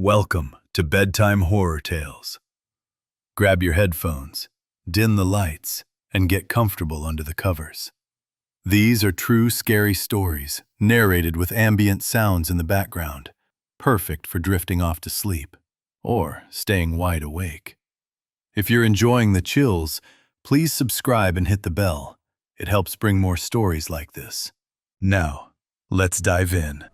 Welcome to Bedtime Horror Tales. Grab your headphones, dim the lights, and get comfortable under the covers. These are true scary stories, narrated with ambient sounds in the background, perfect for drifting off to sleep or staying wide awake. If you're enjoying the chills, please subscribe and hit the bell. It helps bring more stories like this. Now, let's dive in.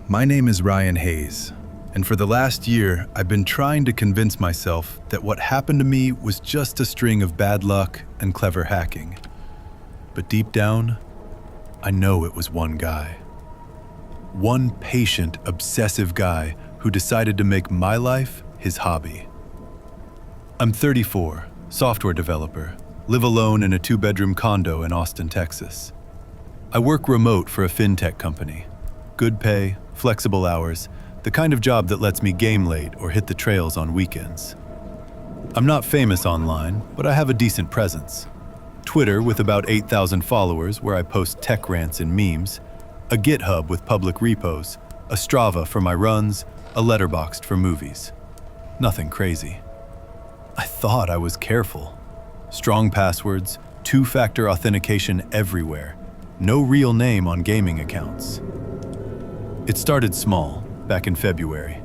My name is Ryan Hayes, and for the last year, I've been trying to convince myself that what happened to me was just a string of bad luck and clever hacking. But deep down, I know it was one guy. One patient, obsessive guy who decided to make my life his hobby. I'm 34, software developer, live alone in a 2-bedroom condo in Austin, Texas. I work remote for a fintech company. Good pay, flexible hours, the kind of job that lets me game late or hit the trails on weekends. I'm not famous online, but I have a decent presence. Twitter with about 8,000 followers where I post tech rants and memes, a GitHub with public repos, a Strava for my runs, a Letterboxd for movies. Nothing crazy. I thought I was careful. Strong passwords, 2-factor authentication everywhere, no real name on gaming accounts. It started small, back in February.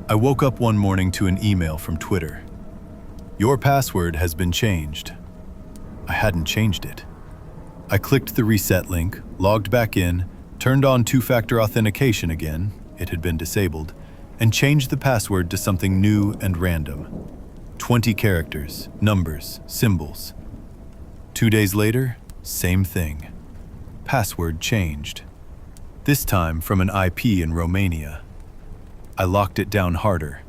I woke up one morning to an email from Twitter. Your password has been changed. I hadn't changed it. I clicked the reset link, logged back in, turned on 2-factor authentication again, it had been disabled, and changed the password to something new and random. 20 characters, numbers, symbols. 2 days later, same thing. Password changed. This time from an IP in Romania. I locked it down harder.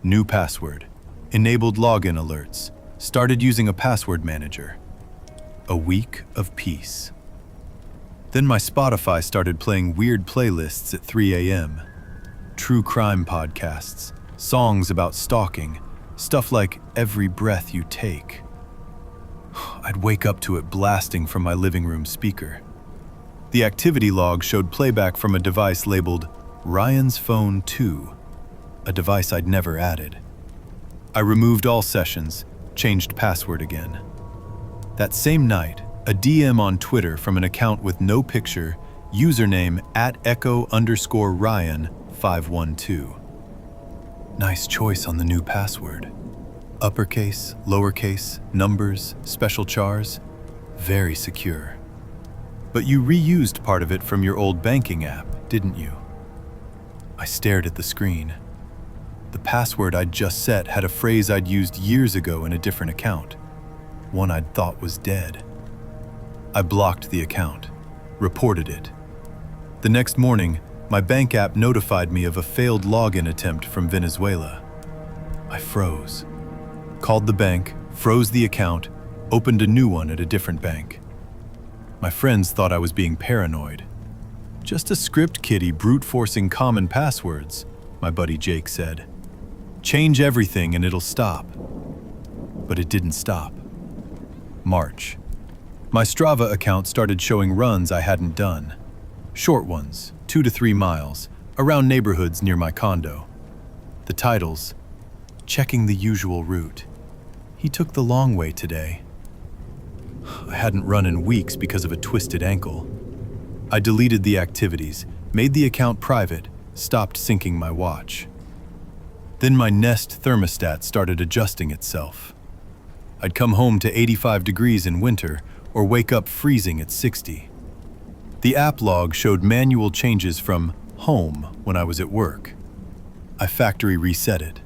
New password. Enabled login alerts. Started using a password manager. A week of peace. Then my Spotify started playing weird playlists at 3 a.m. True crime podcasts, songs about stalking, stuff like Every Breath You Take. I'd wake up to it blasting from my living room speaker. The activity log showed playback from a device labeled Ryan's Phone 2, a device I'd never added. I removed all sessions, changed password again. That same night, a DM on Twitter from an account with no picture, username @echo_Ryan512. Nice choice on the new password. Uppercase, lowercase, numbers, special chars, very secure. But you reused part of it from your old banking app, didn't you? I stared at the screen. The password I'd just set had a phrase I'd used years ago in a different account, one I'd thought was dead. I blocked the account, reported it. The next morning, my bank app notified me of a failed login attempt from Venezuela. I froze. Called the bank, froze the account, opened a new one at a different bank. My friends thought I was being paranoid. Just a script kiddie brute-forcing common passwords, my buddy Jake said. Change everything and it'll stop. But it didn't stop. March. My Strava account started showing runs I hadn't done. Short ones, 2 to 3 miles, around neighborhoods near my condo. The titles, checking the usual route. He took the long way today. I hadn't run in weeks because of a twisted ankle. I deleted the activities, made the account private, stopped syncing my watch. Then my Nest thermostat started adjusting itself. I'd come home to 85 degrees in winter or wake up freezing at 60. The app log showed manual changes from home when I was at work. I factory reset it,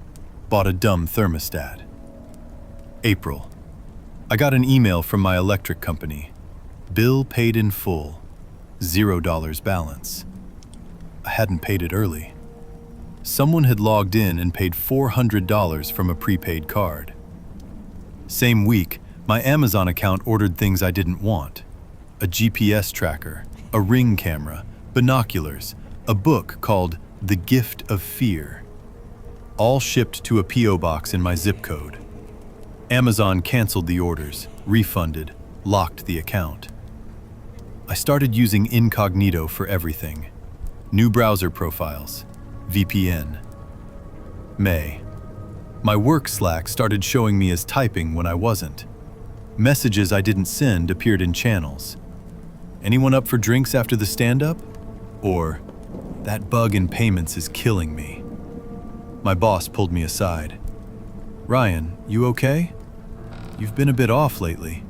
bought a dumb thermostat. April. I got an email from my electric company. Bill paid in full. $0 balance. I hadn't paid it early. Someone had logged in and paid $400 from a prepaid card. Same week, my Amazon account ordered things I didn't want. A GPS tracker, a Ring camera, binoculars, a book called The Gift of Fear. All shipped to a P.O. box in my zip code. Amazon canceled the orders, refunded, locked the account. I started using incognito for everything. New browser profiles. VPN. May. My work Slack started showing me as typing when I wasn't. Messages I didn't send appeared in channels. Anyone up for drinks after the stand-up? Or, that bug in payments is killing me. My boss pulled me aside. Ryan, you okay? You've been a bit off lately.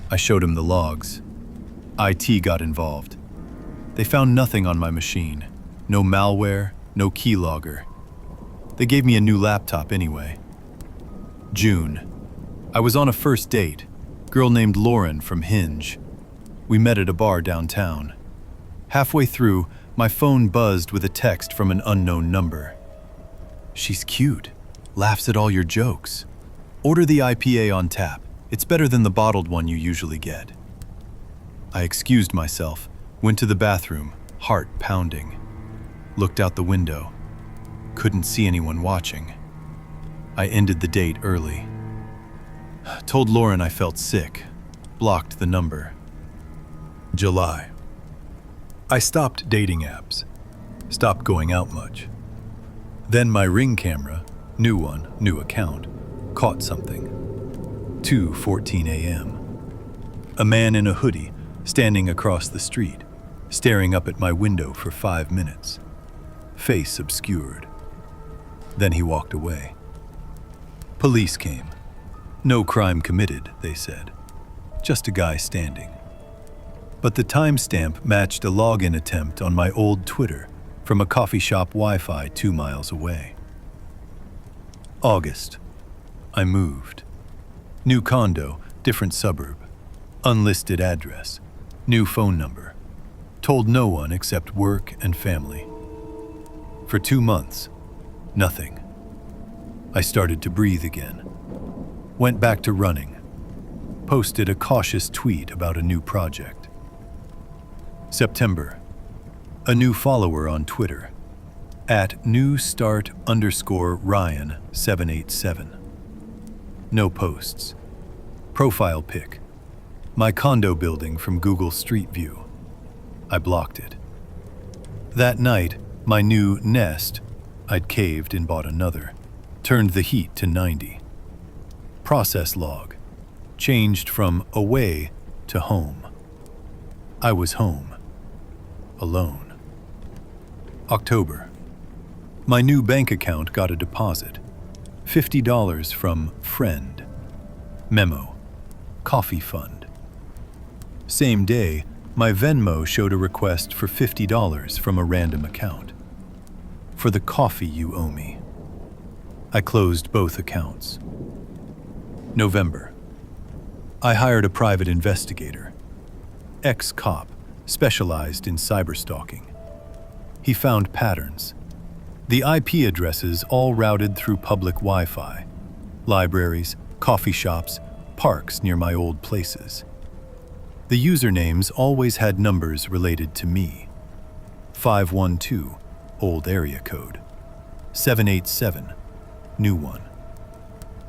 I showed him the logs. IT got involved. They found nothing on my machine. No malware, no keylogger. They gave me a new laptop anyway. June. I was on a first date. Girl named Lauren from Hinge. We met at a bar downtown. Halfway through, my phone buzzed with a text from an unknown number. She's cute. Laughs at all your jokes. Order the IPA on tap. It's better than the bottled one you usually get. I excused myself, went to the bathroom, heart pounding. Looked out the window. Couldn't see anyone watching. I ended the date early. Told Lauren I felt sick. Blocked the number. July. I stopped dating apps. Stopped going out much. Then my Ring camera, new one, new account, caught something. 2:14 a.m. A man in a hoodie standing across the street, staring up at my window for 5 minutes. Face obscured. Then he walked away. Police came. No crime committed, they said. Just a guy standing. But the timestamp matched a login attempt on my old Twitter from a coffee shop Wi-Fi 2 miles away. August. I moved. New condo, different suburb. Unlisted address. New phone number. Told no one except work and family. For 2 months, nothing. I started to breathe again. Went back to running. Posted a cautious tweet about a new project. September. A new follower on Twitter. @newstart_Ryan787. No posts. Profile pic. My condo building from Google Street View. I blocked it. That night, my new Nest, I'd caved and bought another, turned the heat to 90. Process log. Changed from away to home. I was home. Alone. October. My new bank account got a deposit. $50 from friend. Memo. Coffee fund. Same day, my Venmo showed a request for $50 from a random account. For the coffee you owe me. I closed both accounts. November. I hired a private investigator. Ex-cop, specialized in cyberstalking. He found patterns. The IP addresses all routed through public Wi-Fi. Libraries, coffee shops, parks near my old places. The usernames always had numbers related to me. 512, old area code. 787, new one.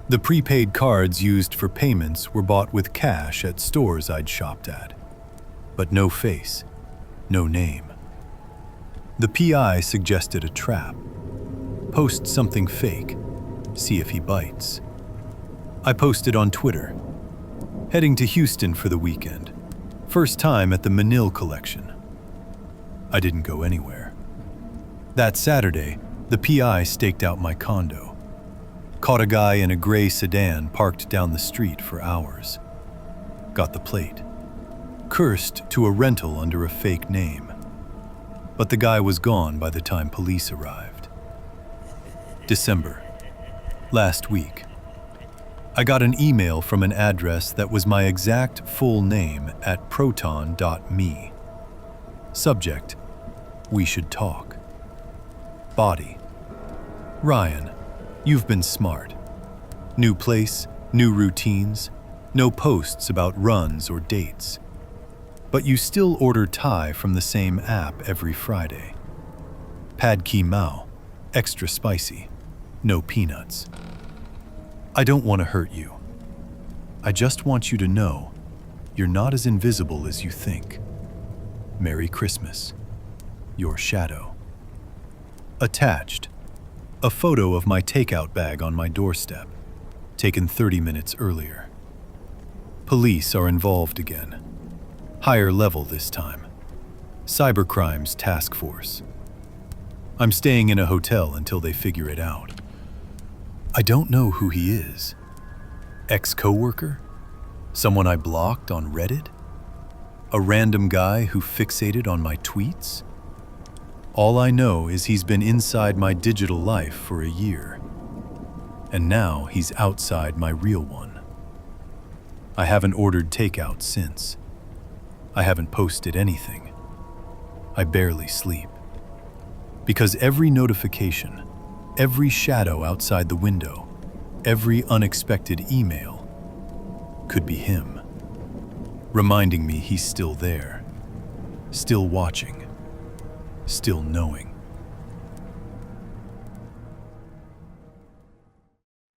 The prepaid cards used for payments were bought with cash at stores I'd shopped at. But no face, no name. The PI suggested a trap. Post something fake, see if he bites. I posted on Twitter. Heading to Houston for the weekend. First time at the Manil collection. I didn't go anywhere. That Saturday, the PI staked out my condo. Caught a guy in a gray sedan parked down the street for hours. Got the plate. Cursed to a rental under a fake name. But the guy was gone by the time police arrived. December. Last week. I got an email from an address that was my exact full name at proton.me. Subject: we should talk. Body: Ryan, you've been smart. New place, new routines, no posts about runs or dates. But you still order Thai from the same app every Friday. Pad Ki Mao, extra spicy, no peanuts. I don't want to hurt you. I just want you to know you're not as invisible as you think. Merry Christmas. your shadow. Attached, a photo of my takeout bag on my doorstep, taken 30 minutes earlier. Police are involved again. Higher level this time. Cybercrimes task force. I'm staying in a hotel until they figure it out. I don't know who he is. Ex-coworker? Someone I blocked on Reddit? A random guy who fixated on my tweets? All I know is he's been inside my digital life for a year. And now he's outside my real one. I haven't ordered takeout since. I haven't posted anything. I barely sleep. Because every notification, every shadow outside the window, every unexpected email could be him, reminding me he's still there, still watching, still knowing.